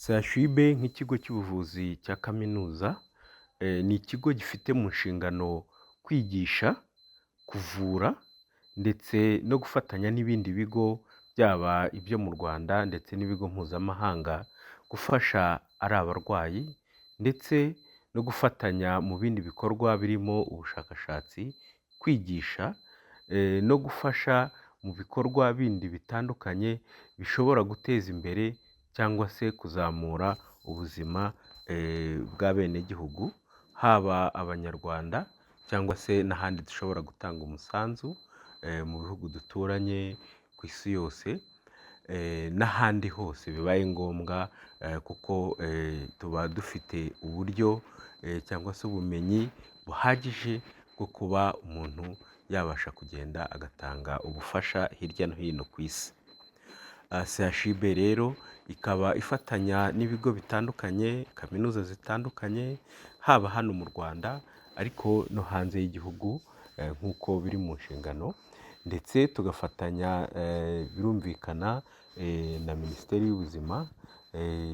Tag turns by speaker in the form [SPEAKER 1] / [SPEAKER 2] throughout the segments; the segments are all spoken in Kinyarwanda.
[SPEAKER 1] CHUB nk'ikigo cy'ubuvuzi cya kaminuza ni ikigo gifite mu nshingano kwigisha, kuvura ndetse no gufatanya n'ibindi bigo byaba ibyo mu Rwanda ndetse n'ibigo mpuzamahanga gufasha ari abarwayi ndetse no gufatanya mu bindi bikorwa birimo ubushakashatsi, kwigisha no gufasha mu bikorwa bindi bitandukanye bishobora guteza imbere cyangwa se kuzamura ubuzima bw'abenegihugu, haba abanyarwanda cyangwa se n'ahandi dushobora gutanga umusanzu mu bihugu duturanye ku isi yose n'ahandi hose bibaye ngombwa kuko tuba dufite uburyo cyangwa se ubumenyi buhagije bwo kuba umuntu yabasha kugenda agatanga ubufasha hirya no hino ku isi. CHUB rero ikaba ifatanya n'ibigo bitandukanye, kaminuza zitandukanye, haba hano mu Rwanda ariko no hanze y'igihugu nk'uko biri mu nshingano, ndetse tugafatanya birumvikana na Minisiteri y'Ubuzima,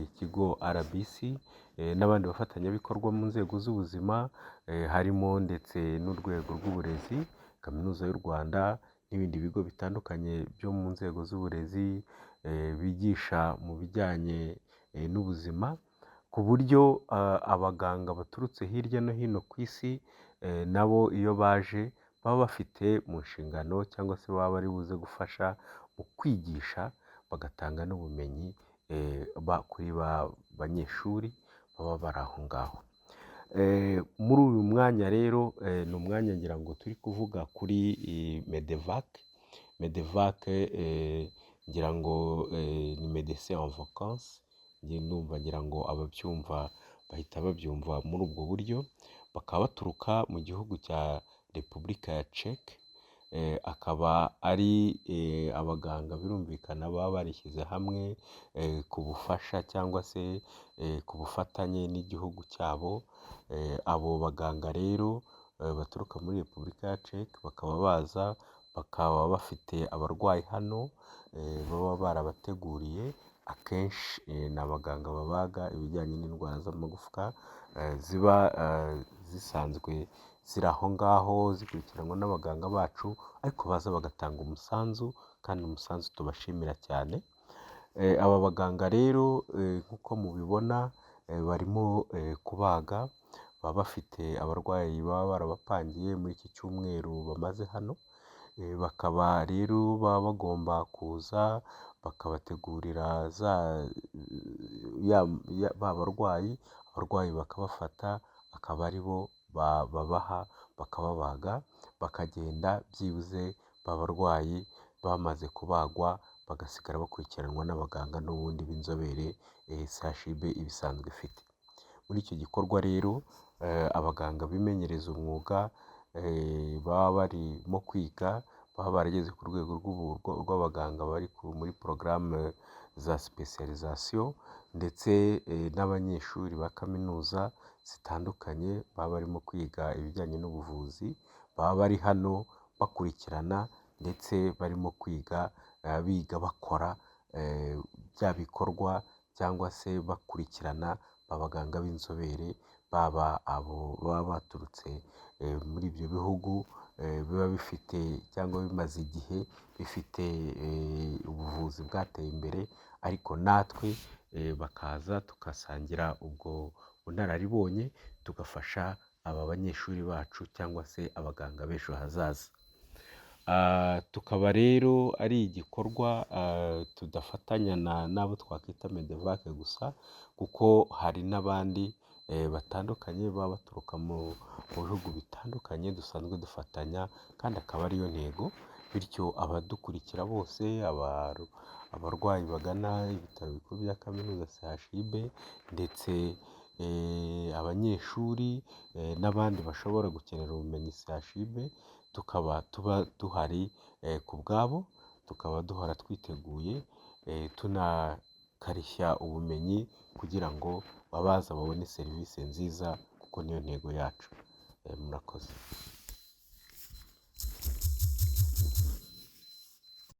[SPEAKER 1] ikigo RBC n'abandi bafatanyabikorwa mu nzego z'ubuzima, harimo ndetse n'urwego rw'uburezi, Kaminuza y'u Rwanda n'ibindi bigo bitandukanye byo mu nzego z'uburezi bigisha mu bijyanye n'ubuzima, ku buryo abaganga baturutse hirya no hino ku isi nabo iyo baje baba bafite mu nshingano cyangwa se baba bari buze gufasha mu kwigisha bagatanga n'ubumenyi kuri ba banyeshuri baba bari aho ngaho. Muri uyu mwanya rero ni umwanya ngira ngo turi kuvuga kuri MEDEVAC. MEDEVAC ngira ngo ni Médecins en Vacances, ndumva ngira ngo ababyumva bahita babyumva muri ubwo buryo, bakaba baturuka mu gihugu cya Repubulika ya Czech, akaba ari abaganga birumvikana baba barishyize hamwe ku bufasha cyangwa se ku bufatanye n'igihugu cyabo. Abo baganga rero baturuka muri Repubulika ya Czech bakaba baza, bakaba bafite abarwayi hano baba barabateguriye. Akenshi ni abaganga babaga ibijyanye n'indwara z'amagufwa ziba zisanzwe ziri aho ngaho zikurikiranwa n'abaganga bacu, ariko baza bagatanga umusanzu kandi umusanzu tubashimira cyane. Aba baganga rero nk'uko mubibona barimo kubaga, baba bafite abarwayi baba barabapangiye muri iki cyumweru bamaze hano, bakaba rero baba bagomba kuza bakabategurira ba barwayi, abarwayi bakabafata akaba ari bo babaha bakababaga, bakagenda byibuze ba barwayi bamaze kubagwa bagasigara bakurikiranwa n'abaganga n'ubundi b'inzobere CHUB ibisanzwe ifite. Muri icyo gikorwa rero abaganga bimenyereza umwuga baba barimo kwiga, baba barageze ku rwego rw'abaganga bari muri porogaramu za specialisation, ndetse n'abanyeshuri ba kaminuza zitandukanye baba barimo kwiga ibijyanye n'ubuvuzi, baba bari hano bakurikirana ndetse barimo kwiga biga bakora bya bikorwa cyangwa se bakurikirana abaganga b'inzobere, baba abo baba baturutse muri ibyo bihugu biba bifite cyangwa bimaze igihe bifite ubuvuzi bwateye imbere, ariko natwe bakaza tugasangira ubwo bunararibonye, tugafasha aba banyeshuri bacu cyangwa se abaganga b'ejo hazaza. Tukaba rero ari igikorwa tudafatanya n'abo twakwita MEDEVAC gusa, kuko hari n'abandi batandukanye baba baturuka mu bihugu bitandukanye dusanzwe dufatanya, kandi akaba ariyo ntego. Bityo abadukurikira bose, abarwayi bagana ibitaro bikuru bya kaminuza CHUB, ndetse abanyeshuri n'abandi bashobora gukenera ubumenyi CHUB, tukaba tuba duhari ku bwabo, tukaba duhora twiteguye tunakarishya ubumenyi kugira ngo abaza babone serivisi nziza, kuko niyo ntego yacu. Murakoze.